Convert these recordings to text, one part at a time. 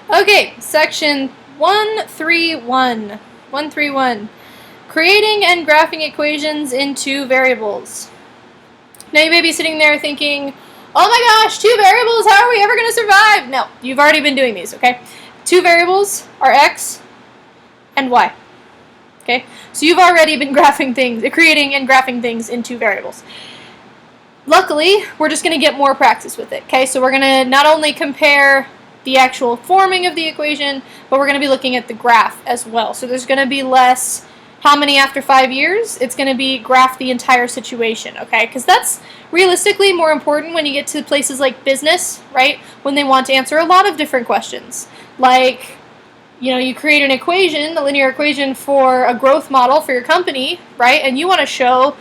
Okay, section 131. 131. Creating and graphing equations in two variables. Now you may be sitting there thinking, oh my gosh, two variables, how are we ever going to survive? No, you've already been doing these, okay? Two variables are x and y. Okay, so you've already been graphing things, creating and graphing things in two variables. Luckily, we're just going to get more practice with it. Okay, so we're going to not only compare the actual forming of the equation, but we're going to be looking at the graph as well. So there's going to be less how many after 5 years, it's going to be graph the entire situation, okay? Because that's realistically more important when you get to places like business, right? When they want to answer a lot of different questions. Like, you know, you create an equation, a linear equation for a growth model for your company, right? And you want to show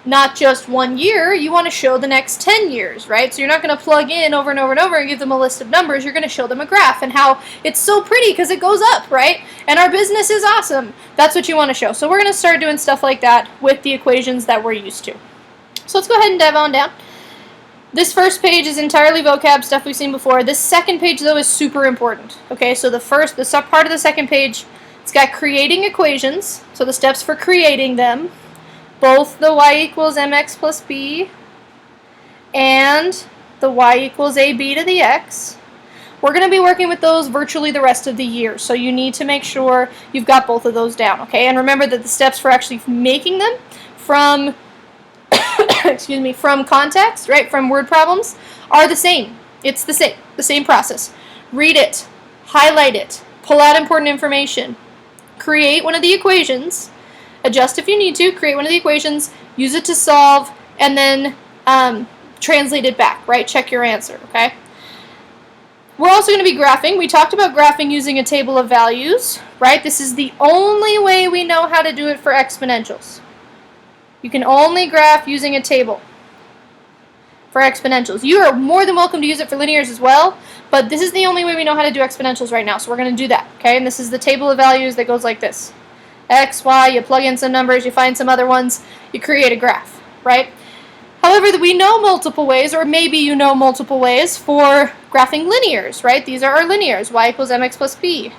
not just 1 year, you want to show the next 10 years, right? So you're not going to plug in over and over and over and give them a list of numbers. You're going to show them a graph and how it's so pretty because it goes up, right? And our business is awesome. That's what you want to show. So we're going to start doing stuff like that with the equations that we're used to. So let's go ahead and dive on down. This first page is entirely vocab, stuff we've seen before. This second page, though, is super important. Okay, so the sub part of the second page, it's got creating equations, so the steps for creating them, both the y equals mx plus b and the y equals ab to the x. We're going to be working with those virtually the rest of the year, so you need to make sure you've got both of those down, okay? And remember that the steps for actually making them from excuse me, from context, right, from word problems, are the same. It's the same process. Read it, highlight it, pull out important information, create one of the equations, adjust if you need to, create one of the equations, use it to solve, and then translate it back, right? Check your answer, okay? We're also going to be graphing. We talked about graphing using a table of values, right? This is the only way we know how to do it for exponentials. You can only graph using a table for exponentials. You are more than welcome to use it for linears as well, but this is the only way we know how to do exponentials right now, so we're going to do that, okay? And this is the table of values that goes like this. X, Y, you plug in some numbers, you find some other ones, you create a graph, right? However, we know multiple ways, or maybe you know multiple ways for graphing linears, right? These are our linears, y equals mx plus b.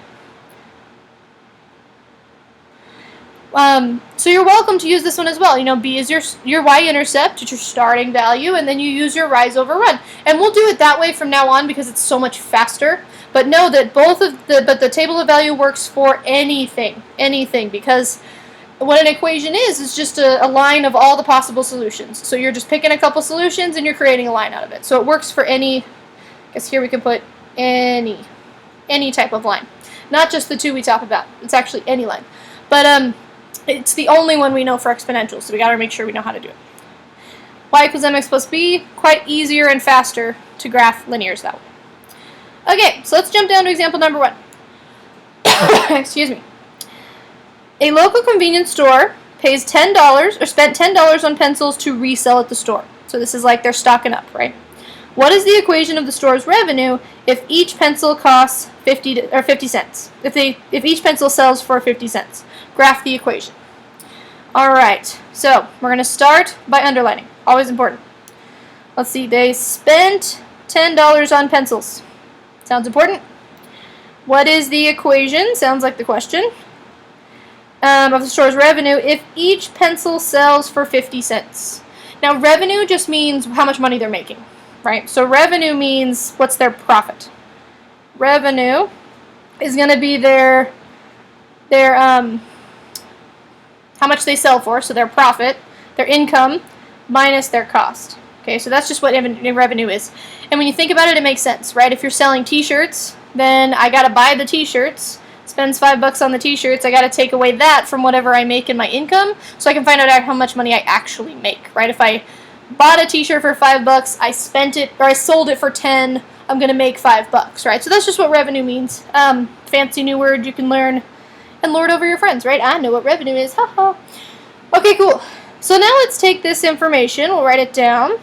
So you're welcome to use this one as well. You know, b is your y-intercept, it's your starting value, and then you use your rise over run. And we'll do it that way from now on because it's so much faster. But know that the table of value works for anything, because what an equation is just a line of all the possible solutions. So you're just picking a couple solutions and you're creating a line out of it. So it works for any, I guess here we can put any type of line. Not just the two we talk about. It's actually any line. But it's the only one we know for exponentials, so we got to make sure we know how to do it. Y equals mx plus b, quite easier and faster to graph linears that way. Okay, so let's jump down to example number 1. Excuse me. A local convenience store pays $10 or spent $10 on pencils to resell at the store. So this is like they're stocking up, right? What is the equation of the store's revenue if each pencil costs 50 cents? If each pencil sells for 50 cents. Graph the equation. All right, so we're going to start by underlining. Always important. Let's see, they spent $10 on pencils. Sounds important. What is the equation? Sounds like the question. Of the store's revenue if each pencil sells for 50 cents. Now, revenue just means how much money they're making, right? So revenue means what's their profit. Revenue is going to be their how much they sell for, so their profit, their income, minus their cost. Okay, so that's just what revenue is. And when you think about it, it makes sense, right? If you're selling t-shirts, then I got to buy the t-shirts, spends $5 on the t-shirts, I got to take away that from whatever I make in my income so I can find out how much money I actually make, right? If I bought a t-shirt for $5, I spent it, or I sold it for 10, I'm going to make $5, right? So that's just what revenue means. Fancy new word you can learn and lord over your friends, right? I know what revenue is, haha. Okay, cool. So now let's take this information, we'll write it down.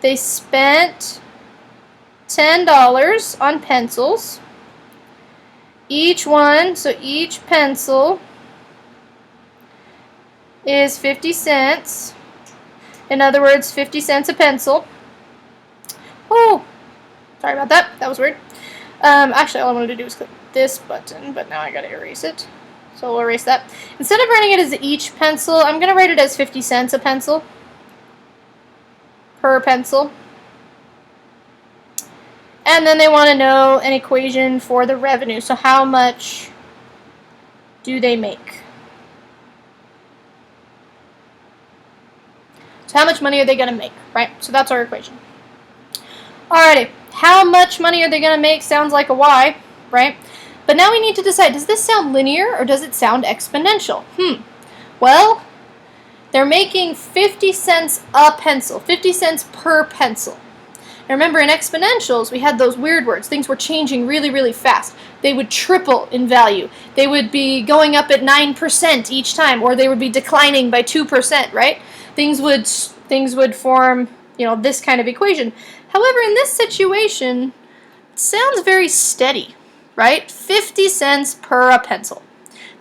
They spent $10 on pencils. Each one, so each pencil is 50 cents. In other words, 50 cents a pencil. Oh, sorry about that. That was weird. Actually, all I wanted to do was click. this button, but now I gotta erase it. So we'll erase that. Instead of writing it as each pencil, I'm gonna write it as 50 cents a pencil. Per pencil. And then they want to know an equation for the revenue. So how much do they make? So how much money are they going to make, right? So that's our equation. Alrighty, how much money are they going to make sounds like a y, right? But now we need to decide, does this sound linear or does it sound exponential? Well, they're making 50 cents a pencil, 50 cents per pencil. And remember, in exponentials, we had those weird words. Things were changing really, really fast. They would triple in value. They would be going up at 9% each time, or they would be declining by 2%, right? Things would form, this kind of equation. However, in this situation, it sounds very steady, right? 50 cents per a pencil.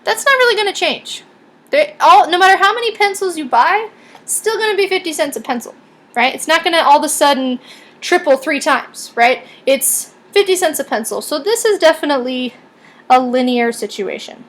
That's not really going to change. No matter how many pencils you buy, it's still going to be 50 cents a pencil, right? It's not going to all of a sudden triple 3 times, right? It's 50 cents a pencil. So this is definitely a linear situation.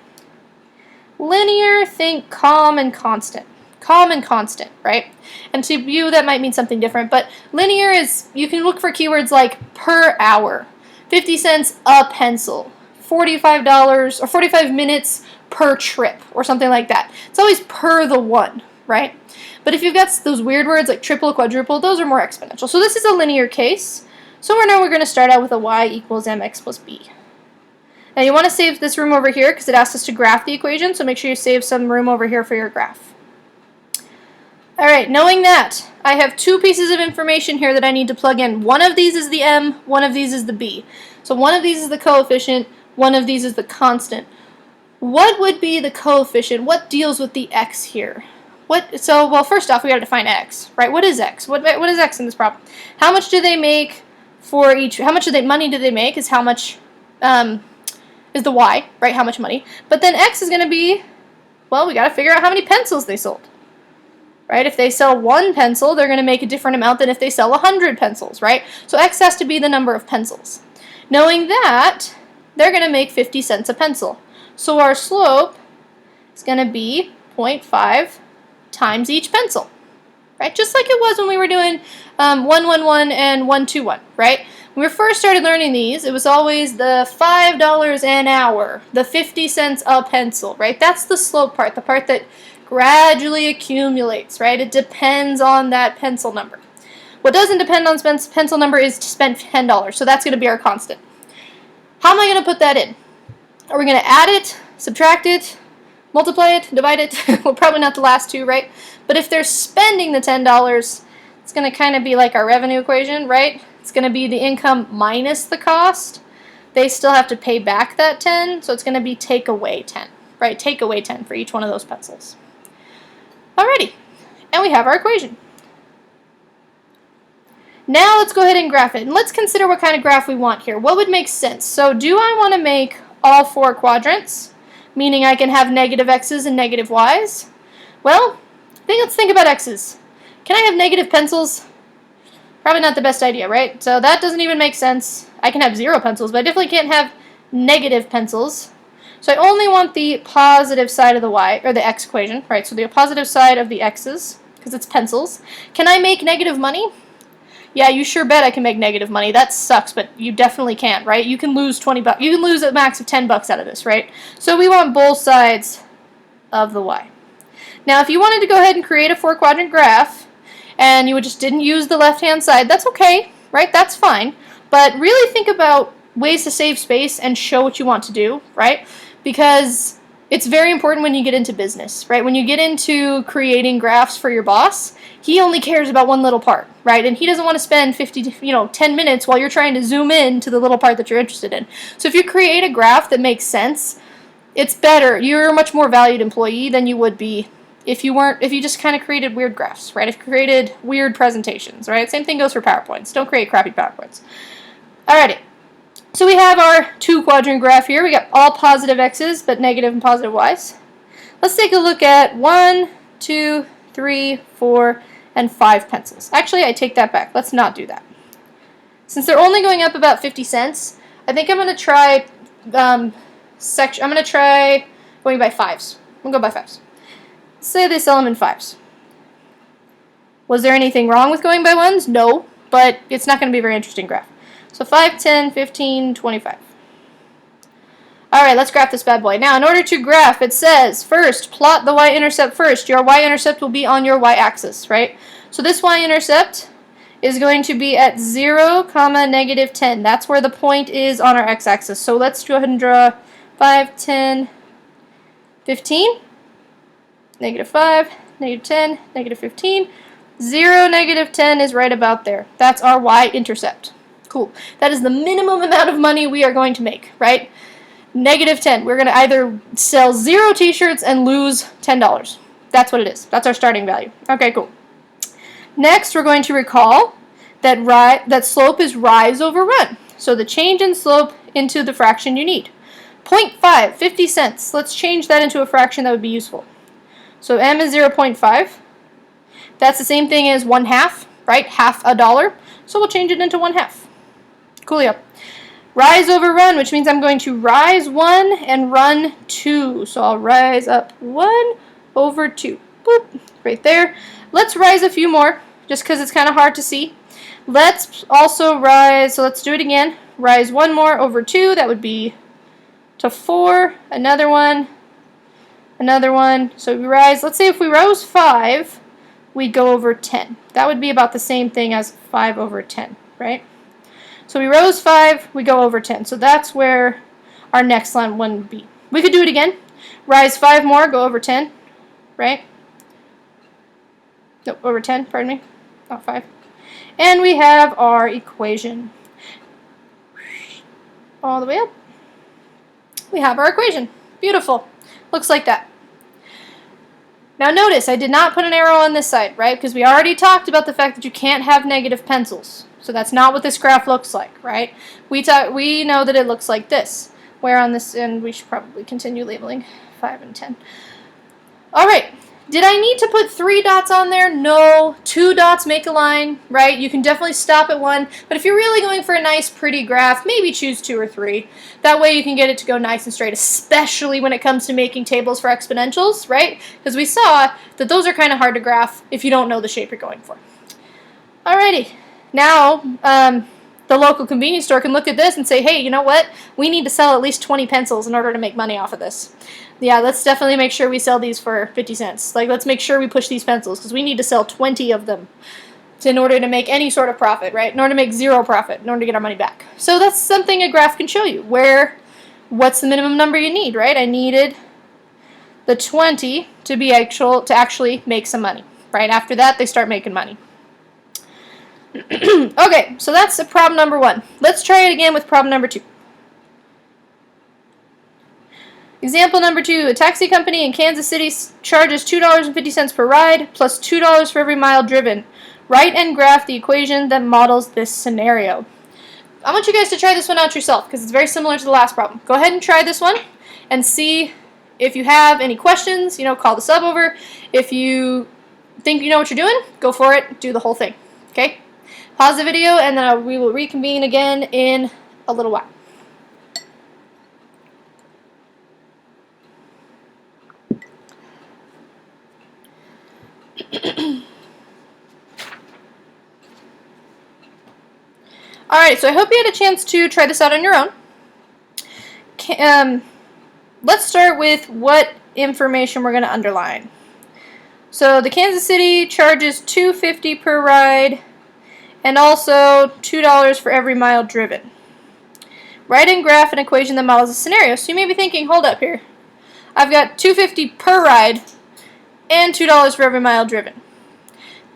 Linear, think calm and constant. Calm and constant, right? And to you, that might mean something different, but linear is, you can look for keywords like per hour, 50 cents a pencil, $45 or 45 minutes per trip, or something like that. It's always per the one, right? But if you've got those weird words like triple, quadruple, those are more exponential. So this is a linear case. So now we're going to start out with a y equals mx plus b. Now you want to save this room over here because it asks us to graph the equation, so make sure you save some room over here for your graph. Alright, knowing that, I have 2 pieces of information here that I need to plug in. One of these is the m, one of these is the b. So one of these is the coefficient, one of these is the constant. What would be the coefficient? What deals with the x here? Well, first off, we got to define x, right? What is x? What is x in this problem? How much do they make for each? How much money do they make? Is how much is the y, right? How much money? But then x is going to be, well, we got to figure out how many pencils they sold, right? If they sell 1 pencil, they're going to make a different amount than if they sell 100 pencils, right? So x has to be the number of pencils. Knowing that, they're going to make 50 cents a pencil. So our slope is going to be 0.5 times each pencil, right? Just like it was when we were doing 111 and 121, right? When we first started learning these, it was always the $5 an hour, the 50 cents a pencil, right? That's the slope part, the part that gradually accumulates, right? It depends on that pencil number. What doesn't depend on pencil number is to spend $10, so that's going to be our constant. How am I going to put that in? Are we going to add it, subtract it, multiply it, divide it? Well, probably not the last 2, right? But if they're spending the $10, it's going to kind of be like our revenue equation, right? It's going to be the income minus the cost. They still have to pay back that 10, so it's going to be take away 10, right? Take away 10 for each one of those pencils. Alrighty, and we have our equation. Now let's go ahead and graph it, and let's consider what kind of graph we want here. What would make sense? So do I want to make all 4 quadrants, meaning I can have negative x's and negative y's? Well, let's think about x's. Can I have negative pencils? Probably not the best idea, right? So that doesn't even make sense. I can have 0 pencils, but I definitely can't have negative pencils. So I only want the positive side of the y, or the x equation, right? So the positive side of the x's, because it's pencils. Can I make negative money? Yeah, you sure bet I can make negative money. That sucks, but you definitely can't, right? You can lose 20 bucks. You can lose a max of 10 bucks out of this, right? So we want both sides of the y. Now, if you wanted to go ahead and create a 4-quadrant graph, and you just didn't use the left-hand side, that's okay, right? That's fine. But really think about ways to save space and show what you want to do, right? Because it's very important when you get into business, right? When you get into creating graphs for your boss, he only cares about one little part, right? And he doesn't want to spend 10 minutes while you're trying to zoom in to the little part that you're interested in. So if you create a graph that makes sense, it's better. You're a much more valued employee than you would be if you just kind of created weird graphs, right? If you created weird presentations, right? Same thing goes for PowerPoints. Don't create crappy PowerPoints. Alrighty. So we have our 2-quadrant graph here. We got all positive x's, but negative and positive y's. Let's take a look at 1, 2, 3, 4, and 5 pencils. Actually, I take that back. Let's not do that. Since they're only going up about 50 cents, I think I'm going to try section. I'm going to try going by fives. I'm going to go by fives. Say they sell them in fives. Was there anything wrong with going by ones? No, but it's not going to be a very interesting graph. So 5, 10, 15, 25. All right, let's graph this bad boy. Now, in order to graph, it says, first, plot the y-intercept first. Your y-intercept will be on your y-axis, right? So this y-intercept is going to be at 0, negative 10. That's where the point is on our x-axis. So let's go ahead and draw 5, 10, 15, negative 5, negative 10, negative 15. 0, negative 10 is right about there. That's our y-intercept. Cool. That is the minimum amount of money we are going to make, right? Negative 10. We're going to either sell 0 t-shirts and lose $10. That's what it is. That's our starting value. Okay, cool. Next, we're going to recall that slope is rise over run. So the change in slope into the fraction you need. 0.5, 50 cents. Let's change that into a fraction that would be useful. So m is 0.5. That's the same thing as 1/2, right? Half a dollar. So we'll change it into 1/2. Coolio. Rise over run, which means I'm going to rise 1 and run 2. So I'll rise up 1 over 2. Boop, right there. Let's rise a few more, just because it's kind of hard to see. Let's also rise, so let's do it again. Rise 1 more over 2. That would be to 4. Another one. Another one. So we rise, let's say if we rose 5, we go over 10. That would be about the same thing as 5 over 10, right? So we rose 5, we go over 10. So that's where our next line would be. We could do it again. Rise 5 more, go over 10, right? Nope, over 10, pardon me, not 5. And we have our equation. All the way up. We have our equation. Beautiful. Looks like that. Now notice, I did not put an arrow on this side, right? Because we already talked about the fact that you can't have negative pencils. So that's not what this graph looks like, right? We know that it looks like this. Where on this end, we should probably continue labeling 5 and 10. All right. Did I need to put 3 dots on there? No. 2 dots make a line, right? You can definitely stop at 1. But if you're really going for a nice, pretty graph, maybe choose 2 or 3. That way you can get it to go nice and straight, especially when it comes to making tables for exponentials, right? Because we saw that those are kind of hard to graph if you don't know the shape you're going for. Alrighty. Now, the local convenience store can look at this and say, hey, you know what? We need to sell at least 20 pencils in order to make money off of this. Yeah, let's definitely make sure we sell these for 50 cents. Like, let's make sure we push these pencils because we need to sell 20 of them in order to make any sort of profit, right? In order to make 0 profit, in order to get our money back. So that's something a graph can show you. What's the minimum number you need, right? I needed the 20 to actually make some money, right? After that, they start making money. Okay, so that's problem number 1. Let's try it again with problem number 2. Example number 2, a taxi company in Kansas City charges $2.50 per ride plus $2 for every mile driven. Write and graph the equation that models this scenario. I want you guys to try this one out yourself because it's very similar to the last problem. Go ahead and try this one and see if you have any questions, call the sub over. If you think you know what you're doing, go for it, do the whole thing, okay? Pause the video and then we will reconvene again in a little while. Alright, so I hope you had a chance to try this out on your own. Let's start with what information we're going to underline. So the Kansas City charges $2.50 per ride and also $2 for every mile driven. Write and graph an equation that models a scenario. So you may be thinking, hold up here. I've got $2.50 per ride and $2 for every mile driven.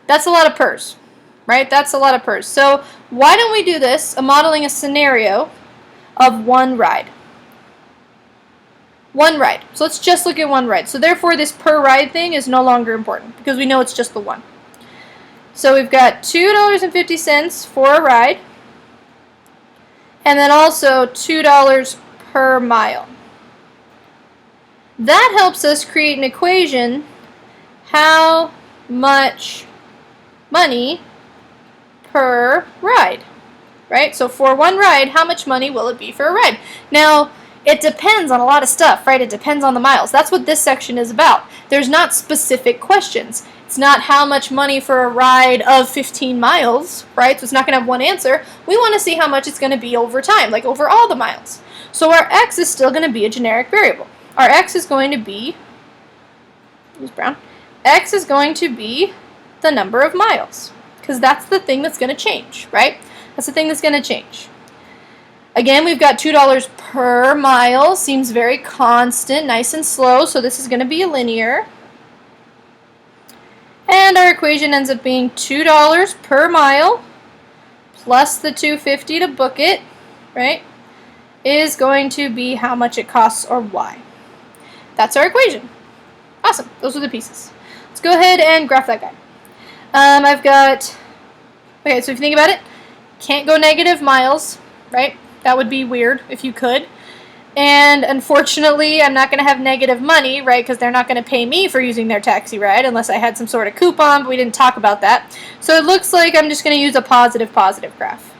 That's a lot of pers, right? That's a lot of pers. So why don't we do this, modeling a scenario of one ride. One ride. So let's just look at one ride. So therefore this per ride thing is no longer important because we know it's just the one. So we've got $2.50 for a ride and then also $2 per mile. That helps us create an equation. How much money per ride, right? So for one ride, how much money will it be for a ride? Now, It depends on a lot of stuff, right? It depends on the miles. That's what this section is about. There's not specific questions. It's not how much money for a ride of 15 miles, right? So it's not going to have one answer. We want to see how much it's going to be over time, like over all the miles. So our x is still going to be a generic variable. Our x is going to be, use brown, x is going to be the number of miles, because that's the thing that's going to change, right? That's the thing that's going to change. Again, we've got $2 per mile. Seems very constant, nice and slow, so this is going to be linear. And our equation ends up being $2 per mile plus the $2.50 to book it, right, is going to be how much it costs, or y. That's our equation. Awesome. Those are the pieces. Let's go ahead and graph that guy. I've got, okay, so if you think about it, can't go negative miles, right? That would be weird if you could. And unfortunately, I'm not going to have negative money, right, because they're not going to pay me for using their taxi ride unless I had some sort of coupon, but we didn't talk about that. So it looks like I'm just going to use a positive graph.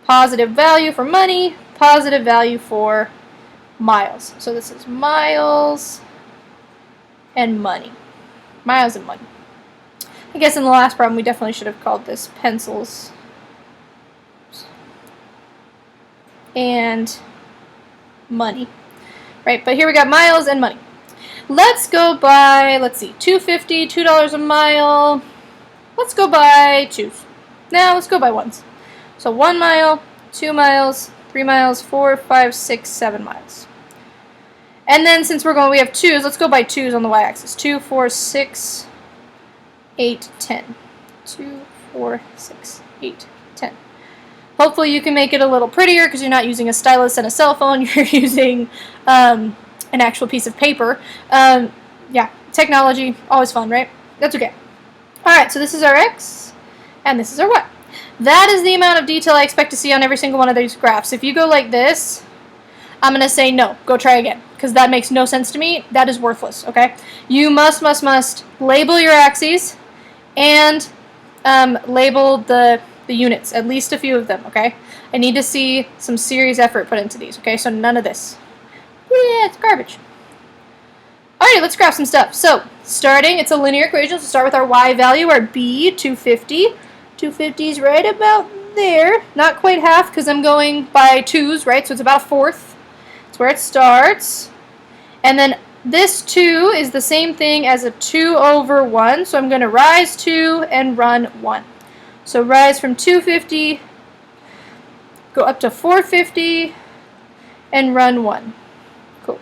Positive value for money, positive value for miles. So this is miles and money. Miles and money. I guess in the last problem, we definitely should have called this pencils and money, right? But here we got miles and money. Let's go by, let's see, $2.50, $2 a mile. Let's go by twos. Now let's go by ones. So 1 mile, 2 miles, 3 miles, 4, 5, 6, 7 miles. And then since we're going, we have twos, let's go by twos on the y-axis. 2, 4, 6, 8, 10. 2, 4, 6, 8, 10. Hopefully you can make it a little prettier because you're not using a stylus and a cell phone. You're using an actual piece of paper. Yeah, technology, always fun, right? That's okay. Alright, so this is our x, and this is our y. That is the amount of detail I expect to see on every single one of these graphs. If you go like this, I'm going to say no, go try again, because that makes no sense to me. That is worthless, okay? You must label your axes and label the units, at least a few of them, okay? I need to see some serious effort put into these, okay? So none of this. Yeah, it's garbage. Alrighty, let's graph some stuff. So, starting, it's a linear equation, so start with our y value, our b, 250. 250 is right about there. Not quite half, because I'm going by twos, right? So it's about a fourth. That's where it starts. And then this 2 is the same thing as a 2 over 1, so I'm going to rise 2 and run 1. So rise from 250, go up to 450, and run 1. Cool.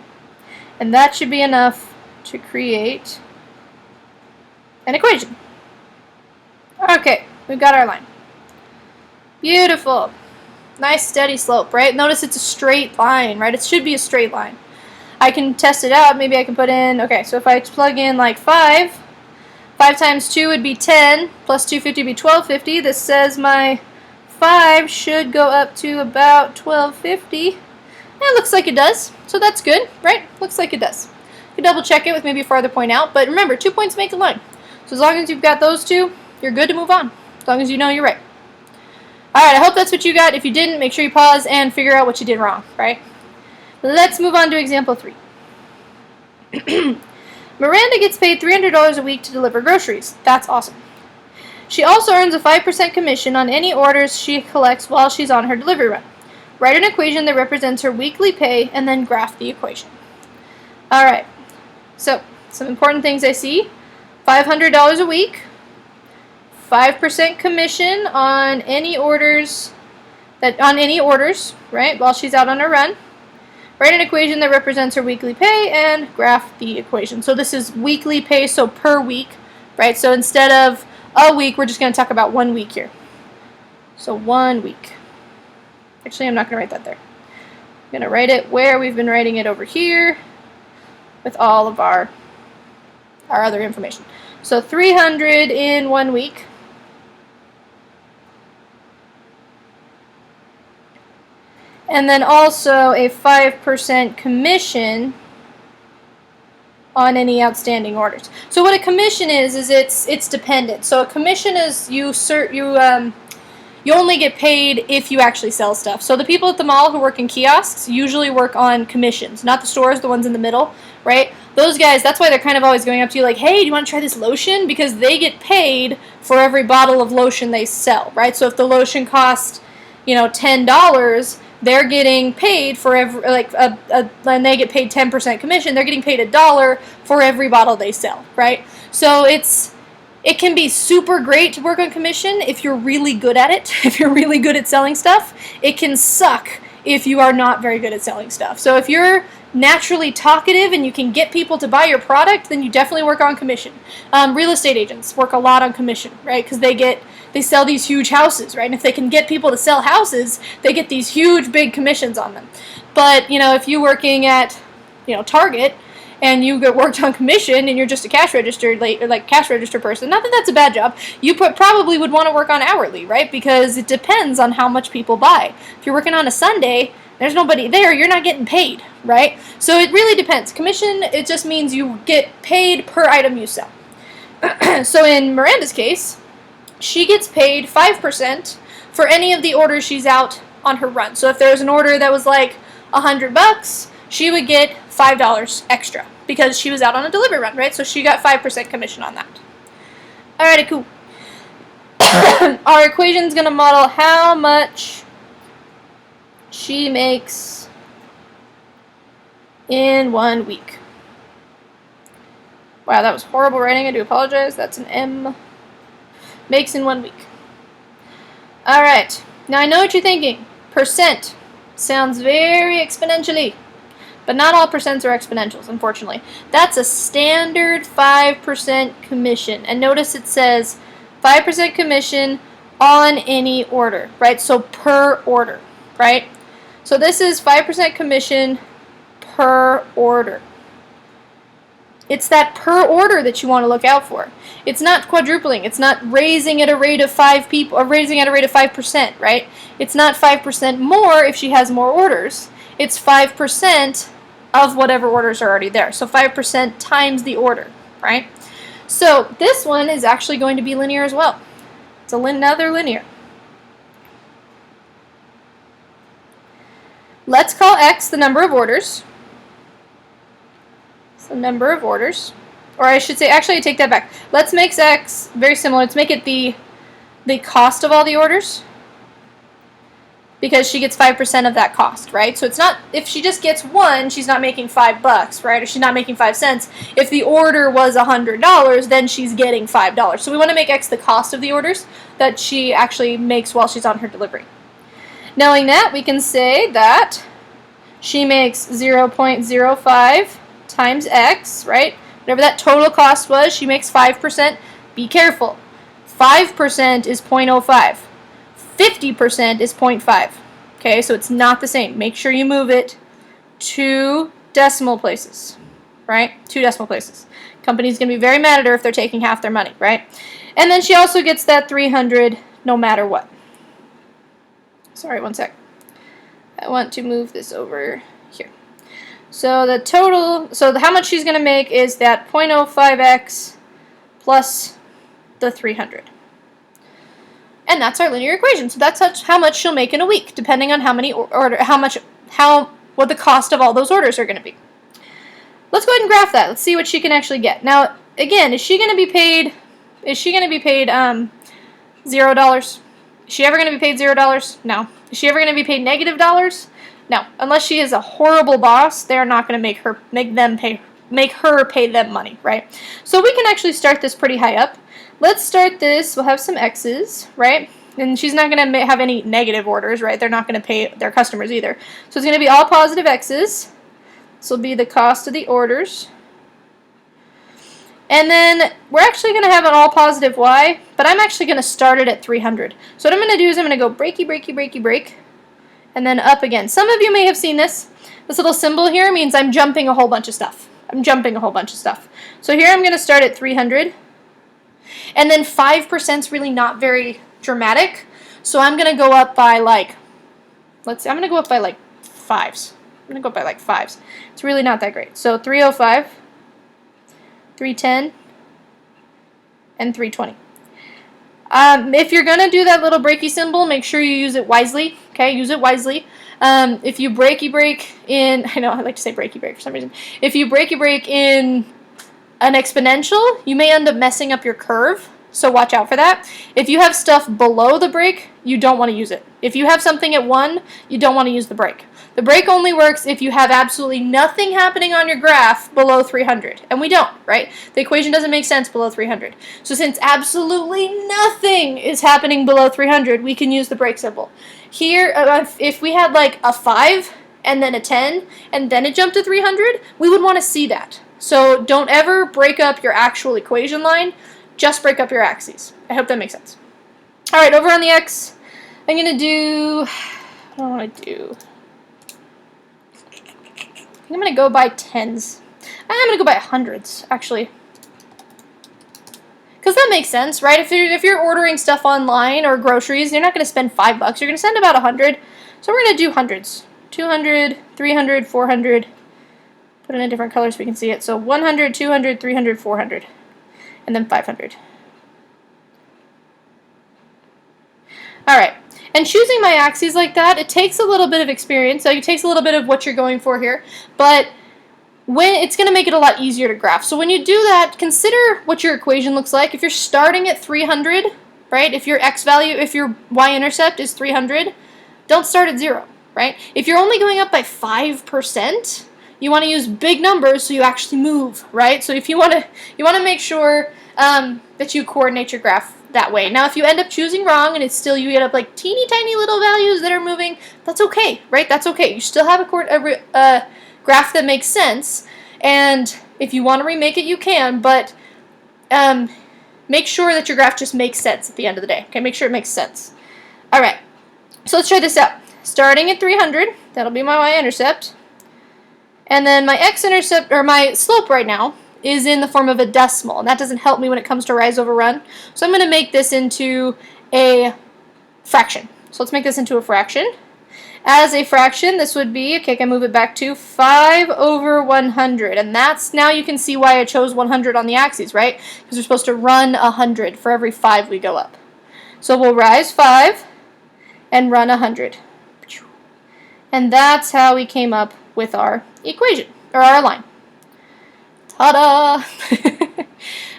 And that should be enough to create an equation. Okay, we've got our line. Beautiful. Nice steady slope, right? Notice it's a straight line, right? It should be a straight line. I can test it out. Maybe I can put in, okay, so if I plug in like 5 times 2 would be 10, plus 250 would be 1250. This says my 5 should go up to about 1250. And it looks like it does, so that's good, right? Looks like it does. You can double check it with maybe a farther point out, but remember, 2 points make a line. So as long as you've got those two, you're good to move on, as long as you know you're right. Alright, I hope that's what you got. If you didn't, make sure you pause and figure out what you did wrong, right? Let's move on to example 3. Miranda gets paid $300 a week to deliver groceries. That's awesome. She also earns a 5% commission on any orders she collects while she's on her delivery run. Write an equation that represents her weekly pay and then graph the equation. Alright, so some important things I see. $500 a week, 5% commission on any orders, right, while she's out on her run. Write an equation that represents her weekly pay and graph the equation. So this is weekly pay, so per week, right? So instead of a week, we're just going to talk about 1 week here. So 1 week. Actually, I'm not going to write that there. I'm going to write it where we've been writing it over here with all of our other information. So 300 in 1 week. And then also a 5% commission on any outstanding orders. So what a commission is it's dependent. So a commission is you you only get paid if you actually sell stuff. So the people at the mall who work in kiosks usually work on commissions, not the stores, the ones in the middle, right? Those guys, that's why they're kind of always going up to you like, hey, do you want to try this lotion? Because they get paid for every bottle of lotion they sell, right? So if the lotion costs, $10, they're getting paid for every, and they get paid 10% commission, they're getting paid $1 for every bottle they sell, right? So it can be super great to work on commission if you're really good at it, if you're really good at selling stuff. It can suck if you are not very good at selling stuff. So if you're naturally talkative and you can get people to buy your product, then you definitely work on commission. Real estate agents work a lot on commission, right? Because they sell these huge houses, right? And if they can get people to sell houses, they get these huge, big commissions on them. But, if you're working at, Target, and you get worked on commission, and you're just a cash register person, not that that's a bad job, you probably would want to work on hourly, right? Because it depends on how much people buy. If you're working on a Sunday, there's nobody there, you're not getting paid, right? So it really depends. Commission, it just means you get paid per item you sell. So in Miranda's case, she gets paid 5% for any of the orders she's out on her run. So if there was an order that was like $100, she would get $5 extra because she was out on a delivery run, right? So she got 5% commission on that. Alrighty, cool. Our equation's going to model how much she makes in 1 week. Wow, that was horrible writing. I do apologize. That's an M. Makes in 1 week. Alright, now I know what you're thinking. Percent sounds very exponentially. But not all percents are exponentials, unfortunately. That's a standard 5% commission. And notice it says 5% commission on any order, right? So per order, right? So this is 5% commission per order. It's that per order that you want to look out for. It's not quadrupling. It's not raising at a rate of 5 people, or raising at a rate of 5%, right? It's not 5% more if she has more orders. It's 5% of whatever orders are already there. So 5% times the order, right? So this one is actually going to be linear as well. It's another linear. Let's call X the number of orders. It's the number of orders. Or I should say, actually I take that back. Let's make X very similar. Let's make it the cost of all the orders, because she gets 5% of that cost, right? So it's not, if she just gets one, she's not making $5, right? Or she's not making 5 cents. If the order was $100, then she's getting $5. So we want to make X the cost of the orders that she actually makes while she's on her delivery. Knowing that, we can say that she makes 0.05 times X, right? Whatever that total cost was, she makes 5%. Be careful. 5% is 0.05. 50% is 0.5. Okay, so it's not the same. Make sure you move it 2 decimal places, right? 2 decimal places. Company's going to be very mad at her if they're taking half their money, right? And then she also gets that 300 no matter what. Sorry, one sec. I want to move this over here. So the total, how much she's going to make is that 0.05x plus the 300. And that's our linear equation. So that's how much she'll make in a week, depending on how many what the cost of all those orders are going to be. Let's go ahead and graph that. Let's see what she can actually get. Now, again, is she going to be paid $0? Is she ever going to be paid $0? No. Is she ever going to be paid negative dollars? No. Unless she is a horrible boss, they're not going to make her pay them money, right? So we can actually start this pretty high up. Let's start this. We'll have some X's, right? And she's not going to have any negative orders, right? They're not going to pay their customers either. So it's going to be all positive X's. This will be the cost of the orders. And then we're actually going to have an all positive Y, but I'm actually going to start it at 300. So what I'm going to do is I'm going to go breaky, breaky, breaky, break, and then up again. Some of you may have seen this. This little symbol here means I'm jumping a whole bunch of stuff. I'm jumping a whole bunch of stuff. So here I'm going to start at 300. And then 5% is really not very dramatic. So I'm going to go up by like, I'm going to go up by like 5s. I'm going to go up by like 5s. It's really not that great. So 305, 310, and 320. If you're going to do that little breaky symbol, make sure you use it wisely. Okay, use it wisely. If you break in, I know I like to say break for some reason. If you break in an exponential, you may end up messing up your curve. So watch out for that. If you have stuff below the break, you don't want to use it. If you have something at 1, you don't want to use the break. The break only works if you have absolutely nothing happening on your graph below 300. And we don't, right? The equation doesn't make sense below 300. So since absolutely nothing is happening below 300, we can use the break symbol. Here, if we had like a 5 and then a 10 and then it jumped to 300, we would want to see that. So don't ever break up your actual equation line. Just break up your axes. I hope that makes sense. All right, over on the x, I'm going to do, what do I want to do? I'm going to go by tens. I'm going to go by hundreds, actually. Because that makes sense, right? If you're ordering stuff online or groceries, you're not going to spend $5. You're going to spend about 100. So we're going to do hundreds. 200, 300, 400. Put it in a different color so we can see it. So 100, 200, 300, 400. And then 500. All right. And choosing my axes like that, it takes a little bit of experience. So it takes a little bit of what you're going for here. But when it's going to make it a lot easier to graph. So when you do that, consider what your equation looks like. If you're starting at 300, right? If your x value, if your y-intercept is 300, don't start at 0, right? If you're only going up by 5%, you want to use big numbers so you actually move, right? So if you want to make sure that you coordinate your graph that way. Now, if you end up choosing wrong and it's still you get up like teeny tiny little values that are moving, that's okay, right? That's okay. You still have a graph that makes sense, and if you want to remake it, you can, but make sure that your graph just makes sense at the end of the day. Okay, make sure it makes sense. All right, so let's try this out. Starting at 300, that'll be my y-intercept. And then my x-intercept, or my slope right now, is in the form of a decimal. And that doesn't help me when it comes to rise over run. So I'm going to make this into a fraction. So let's make this into a fraction. As a fraction, this would be, okay, I can move it back to 5 over 100. And that's, now you can see why I chose 100 on the axes, right? Because we're supposed to run 100 for every 5 we go up. So we'll rise 5 and run 100. And that's how we came up with our equation, or our line. Ta-da!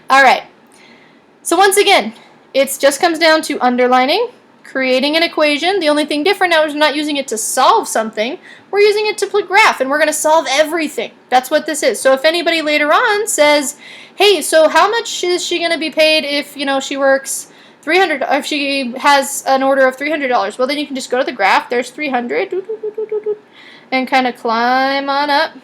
All right. So once again, it just comes down to underlining, creating an equation. The only thing different now is we're not using it to solve something. We're using it to plot graph, and we're going to solve everything. That's what this is. So if anybody later on says, hey, so how much is she going to be paid if, you know, she works 300, if she has an order of $300? Well, then you can just go to the graph. There's 300. And kind of climb on up.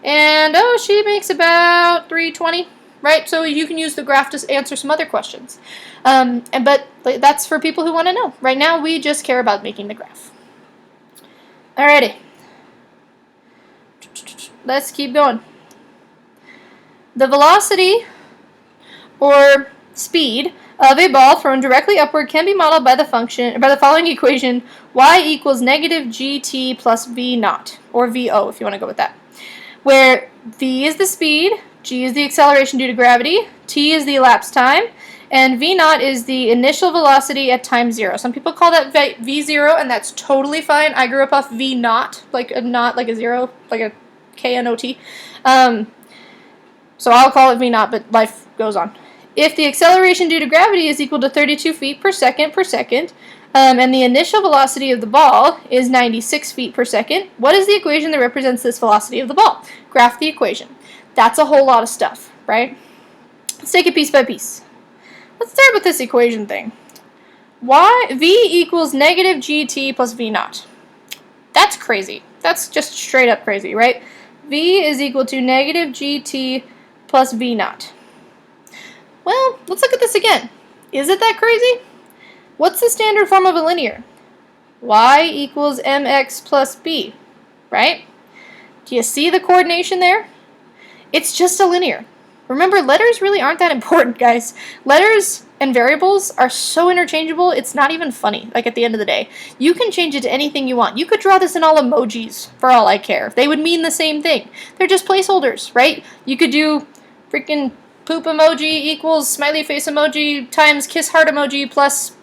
And, oh, she makes about 320, right? So you can use the graph to answer some other questions. But that's for people who want to know. Right now, we just care about making the graph. Alrighty. Let's keep going. The velocity, or speed, of a ball thrown directly upward can be modeled by the following equation: y equals negative gt plus v naught, or vo if you want to go with that, where v is the speed, g is the acceleration due to gravity, t is the elapsed time, and v naught is the initial velocity at time 0. Some people call that v0, and that's totally fine. I grew up off v naught, like a naught, like a 0, like a k-n-o-t. So I'll call it v naught, but life goes on. If the acceleration due to gravity is equal to 32 feet per second, and the initial velocity of the ball is 96 feet per second, what is the equation that represents this velocity of the ball? Graph the equation. That's a whole lot of stuff, right? Let's take it piece by piece. Let's start with this equation thing. V equals negative gt plus v naught. That's crazy. That's just straight up crazy, right? V is equal to negative gt plus v naught. Well, let's look at this again. Is it that crazy? What's the standard form of a linear? Y equals mx plus b, right? Do you see the coordination there? It's just a linear. Remember, letters really aren't that important, guys. Letters and variables are so interchangeable, it's not even funny, like at the end of the day. You can change it to anything you want. You could draw this in all emojis, for all I care. They would mean the same thing. They're just placeholders, right? You could do freaking poop emoji equals smiley face emoji times kiss heart emoji plus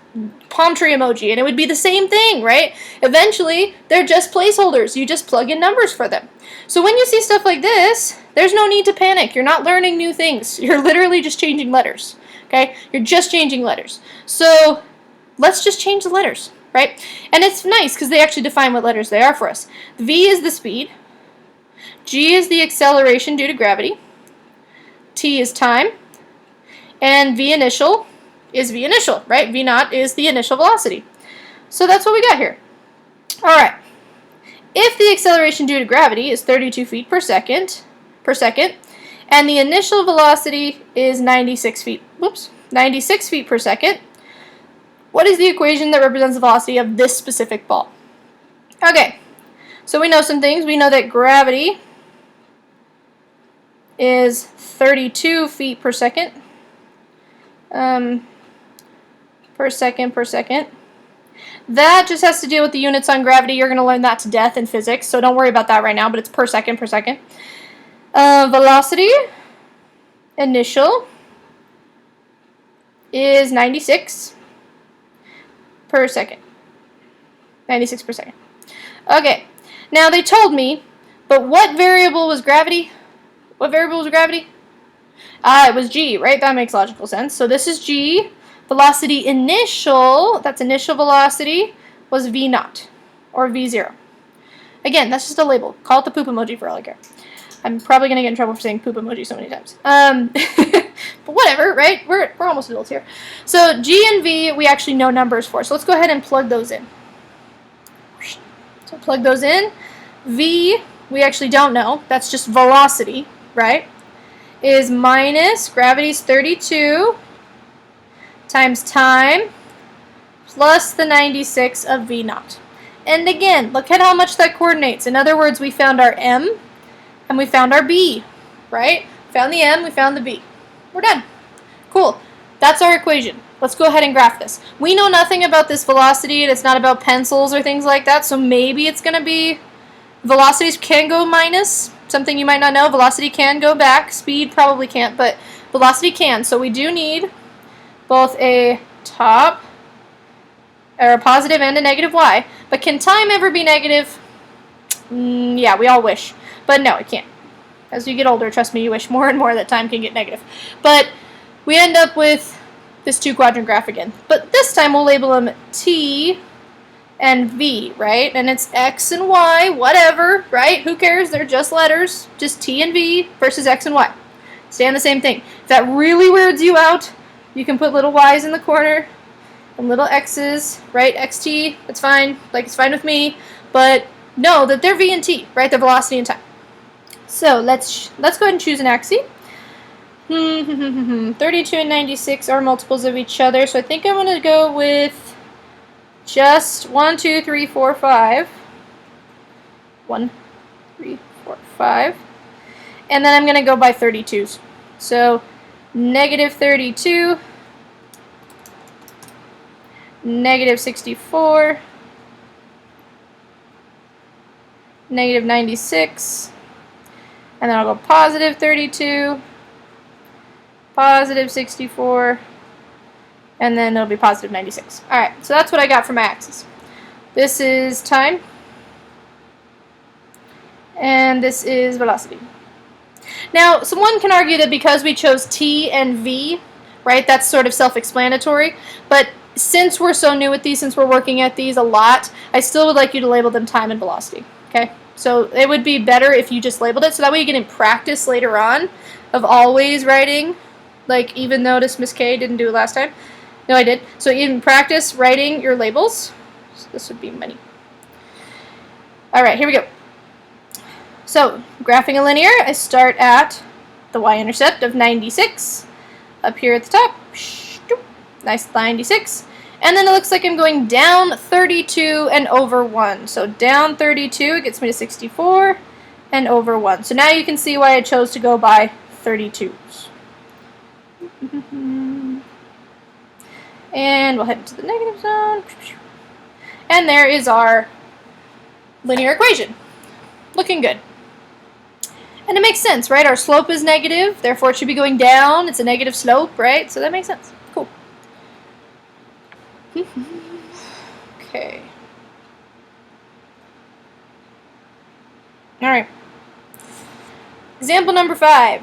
palm tree emoji, and it would be the same thing, right? Eventually, they're just placeholders. You just plug in numbers for them. So when you see stuff like this, there's no need to panic. You're not learning new things. You're literally just changing letters, okay? You're just changing letters. So let's just change the letters, right? And it's nice because they actually define what letters they are for us. V is the speed. G is the acceleration due to gravity. T is time. And V initial is V initial, right? V naught is the initial velocity. So that's what we got here. All right. If the acceleration due to gravity is 32 feet per second, and the initial velocity is 96 feet per second, what is the equation that represents the velocity of this specific ball? Okay, so we know some things. We know that gravity is 32 feet per second. Per second. That just has to deal with the units on gravity. You're going to learn that to death in physics, so don't worry about that right now, but it's per second. Velocity initial is 96 per second. 96 per second. Okay, now they told me, but what variable was gravity? What variable was gravity? It was g, right? That makes logical sense. So this is g. Velocity initial, that's initial velocity, was v naught, or v0. Again, that's just a label. Call it the poop emoji for all I care. I'm probably going to get in trouble for saying poop emoji so many times. But whatever, right? We're almost adults here. So g and v, we actually know numbers for. So let's go ahead and plug those in. So plug those in. V, we actually don't know. That's just velocity, right? Is minus, gravity's 32, times time, plus the 96 of v naught. And again, look at how much that coordinates. In other words, we found our m, and we found our b, right? Found the m, we found the b. We're done. Cool. That's our equation. Let's go ahead and graph this. We know nothing about this velocity, and it's not about pencils or things like that, so maybe it's going to be, velocities can go minus, something you might not know. Velocity can go back. Speed probably can't, but velocity can. So we do need both a top, or a positive and a negative y. But can time ever be negative? Yeah, we all wish. But no, it can't. As you get older, trust me, you wish more and more that time can get negative. But we end up with this two-quadrant graph again. But this time we'll label them t and v, right? And it's x and y, whatever, right? Who cares? They're just letters. Just t and v versus x and y. Stay on the same thing. If that really weirds you out, you can put little y's in the corner and little x's, right? xt, it's fine. Like, it's fine with me. But know that they're v and t, right? They're velocity and time. So let's go ahead and choose an axis. 32 and 96 are multiples of each other, so I think I'm going to go with just 1, 2, 3, 4, 5. 1, 3, 4, 5. And then I'm going to go by 32s. So negative 32, negative 64, negative 96, and then I'll go positive 32, positive 64, and then it'll be positive 96. Alright, so that's what I got for my axis. This is time, and this is velocity. Now, someone can argue that because we chose t and v, right, that's sort of self-explanatory, but since we're so new at these, since we're working at these a lot, I still would like you to label them time and velocity, okay? So it would be better if you just labeled it, so that way you get in practice later on of always writing, like even notice Miss K didn't do it last time. No, I did. So in practice writing your labels. So this would be money. Alright, here we go. So, graphing a linear, I start at the y-intercept of 96, up here at the top, nice 96, and then it looks like I'm going down 32 and over 1. So down 32 gets me to 64 and over 1. So now you can see why I chose to go by 32s. And we'll head into the negative zone. And there is our linear equation. Looking good. And it makes sense, right? Our slope is negative, therefore it should be going down. It's a negative slope, right? So that makes sense. Cool. Okay. All right. Example number 5.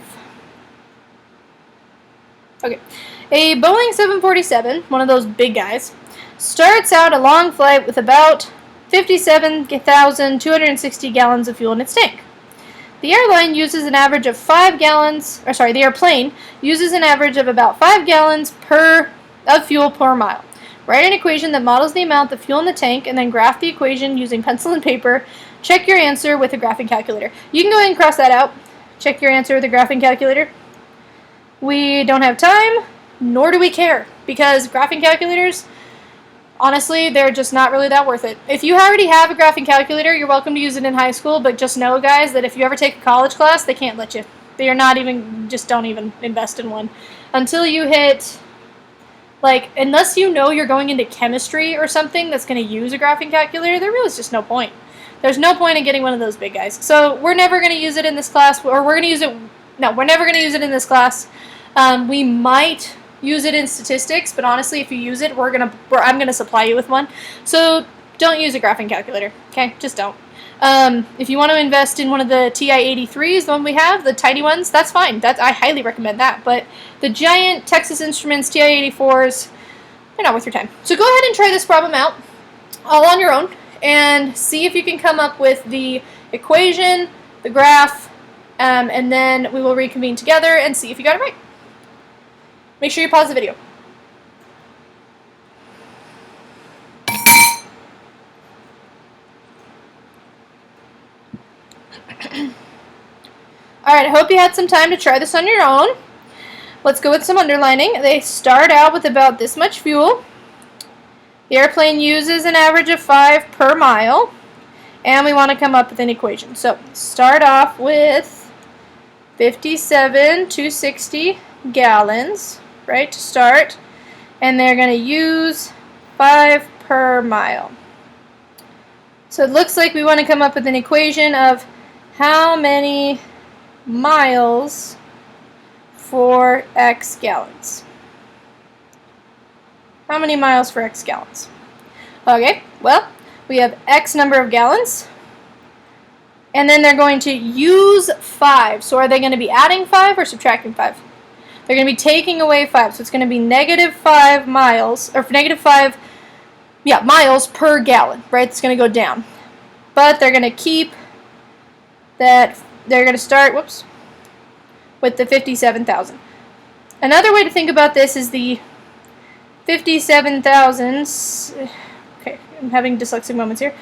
Okay. A Boeing 747, one of those big guys, starts out a long flight with about 57,260 gallons of fuel in its tank. The airplane uses an average of 5 gallons, the airplane uses an average of about 5 gallons of fuel per mile. Write an equation that models the amount of fuel in the tank and then graph the equation using pencil and paper. Check your answer with a graphing calculator. You can go ahead and cross that out. Check your answer with a graphing calculator. We don't have time, nor do we care, because graphing calculators, honestly, they're just not really that worth it. If you already have a graphing calculator, you're welcome to use it in high school, but just know, guys, that if you ever take a college class, they can't let you. They are not even, just don't even invest in one. Until you hit, unless you know you're going into chemistry or something that's going to use a graphing calculator, there really is just no point. There's no point in getting one of those big guys. So we're never going to use it in this class, or we're going to use it, no, we're never going to use it in this class. We might use it in statistics, but honestly, if you use it, I'm gonna supply you with one. So don't use a graphing calculator, okay? Just don't. If you want to invest in one of the TI-83s, the one we have, the tiny ones, that's fine. I highly recommend that. But the giant Texas Instruments TI-84s, they're not worth your time. So go ahead and try this problem out, all on your own, and see if you can come up with the equation, the graph, and then we will reconvene together and see if you got it right. Make sure you pause the video. Alright, I hope you had some time to try this on your own. Let's go with some underlining. They start out with about this much fuel. The airplane uses an average of 5 per mile. And we want to come up with an equation. So, start off with 57,260 gallons. Right, to start, and they're going to use 5 per mile. So it looks like we want to come up with an equation of how many miles for X gallons. How many miles for X gallons? Okay, well, we have X number of gallons, and then they're going to use 5. So are they going to be adding 5 or subtracting 5? They're going to be taking away 5, so it's going to be -5 miles, or -5, miles per gallon, right? It's going to go down. But they're going to keep that, they're going to start, with the 57,000. Another way to think about this is the 57,000, okay, I'm having dyslexic moments here,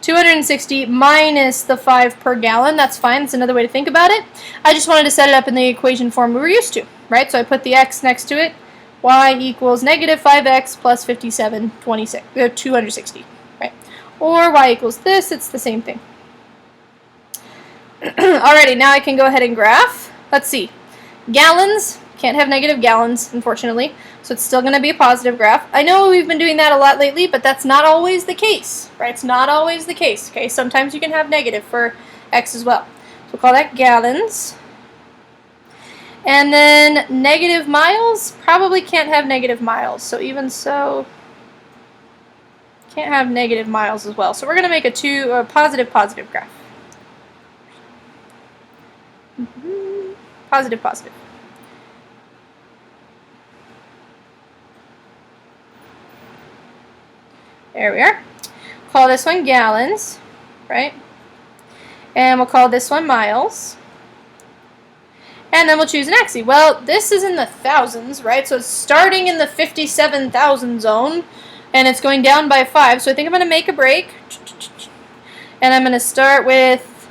260 minus the 5 per gallon. That's fine. That's another way to think about it. I just wanted to set it up in the equation form we were used to, right? So I put the x next to it. Y equals -5x plus 260, right? Or y equals this. It's the same thing. Alrighty, now I can go ahead and graph. Let's see. Gallons. Can't have negative gallons, unfortunately. So it's still going to be a positive graph. I know we've been doing that a lot lately, but that's not always the case, right? It's not always the case, okay? Sometimes you can have negative for x as well. So we'll call that gallons. And then negative miles, probably can't have negative miles. So even so, can't have negative miles as well. So we're going to make a positive graph. Positive. There we are. Call this one gallons, right? And we'll call this one miles. And then we'll choose an axis. Well, this is in the thousands, right? So it's starting in the 57,000 zone, and it's going down by 5. So I think I'm going to make a break. And I'm going to start with...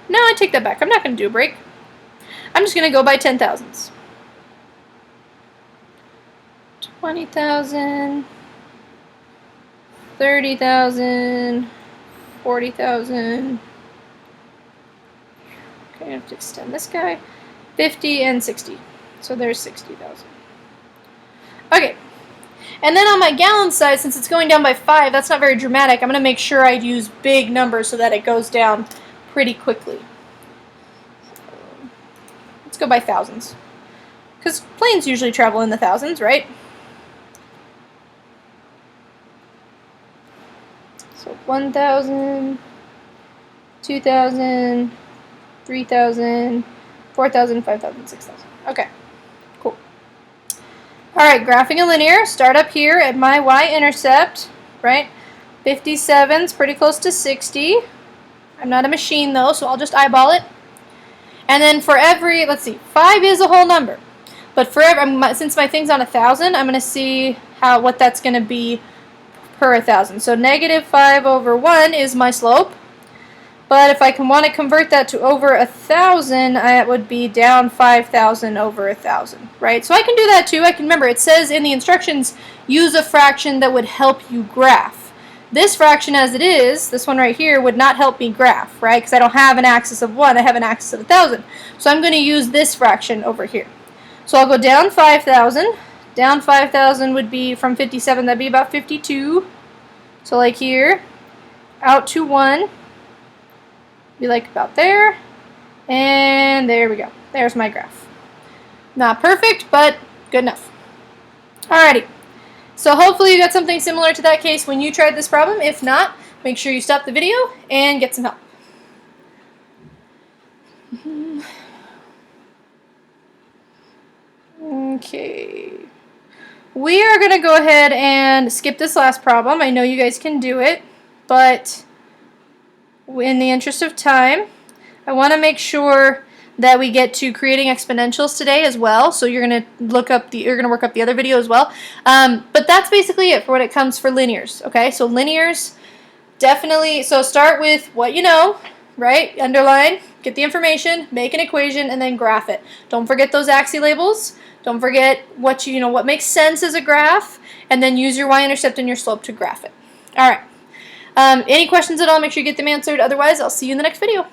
No, I take that back. I'm not going to do a break. I'm just going to go by 10,000s. 20,000, 30,000, 40,000. Okay, I have to extend this guy. 50 and 60. So there's 60,000. Okay. And then on my gallon side, since it's going down by 5, that's not very dramatic. I'm going to make sure I use big numbers so that it goes down pretty quickly. Let's go by thousands. Because planes usually travel in the thousands, right? So 1,000, 2,000, 3,000, 4,000, 5,000, 6,000. Okay, cool. Alright, graphing a linear. Start up here at my y-intercept, right? 57 is pretty close to 60. I'm not a machine though, so I'll just eyeball it. And then for every, let's see, 5 is a whole number. But for every, since my thing's on 1,000, I'm going to see what that's going to be per 1,000. So -5/1 is my slope. But if I want to convert that to over 1,000, that would be down 5,000 over 1,000, right? So I can do that too. I can remember it says in the instructions, use a fraction that would help you graph. This fraction as it is, this one right here, would not help me graph, right? Because I don't have an axis of 1, I have an axis of 1,000. So I'm going to use this fraction over here. So I'll go down 5,000. Down 5,000 would be from 57, that'd be about 52. So like here, out to 1, be like about there. And there we go. There's my graph. Not perfect, but good enough. Alrighty. So hopefully you got something similar to that case when you tried this problem. If not, make sure you stop the video and get some help. Okay. We are going to go ahead and skip this last problem. I know you guys can do it, but in the interest of time, I want to make sure that we get to creating exponentials today as well. So you're going to work up the other video as well. But that's basically it for when it comes for linears. Okay, so linears, definitely. So start with what you know, right? Underline, get the information, make an equation, and then graph it. Don't forget those axis labels. Don't forget what what makes sense as a graph, and then use your y-intercept and your slope to graph it. All right. Any questions at all? Make sure you get them answered. Otherwise, I'll see you in the next video.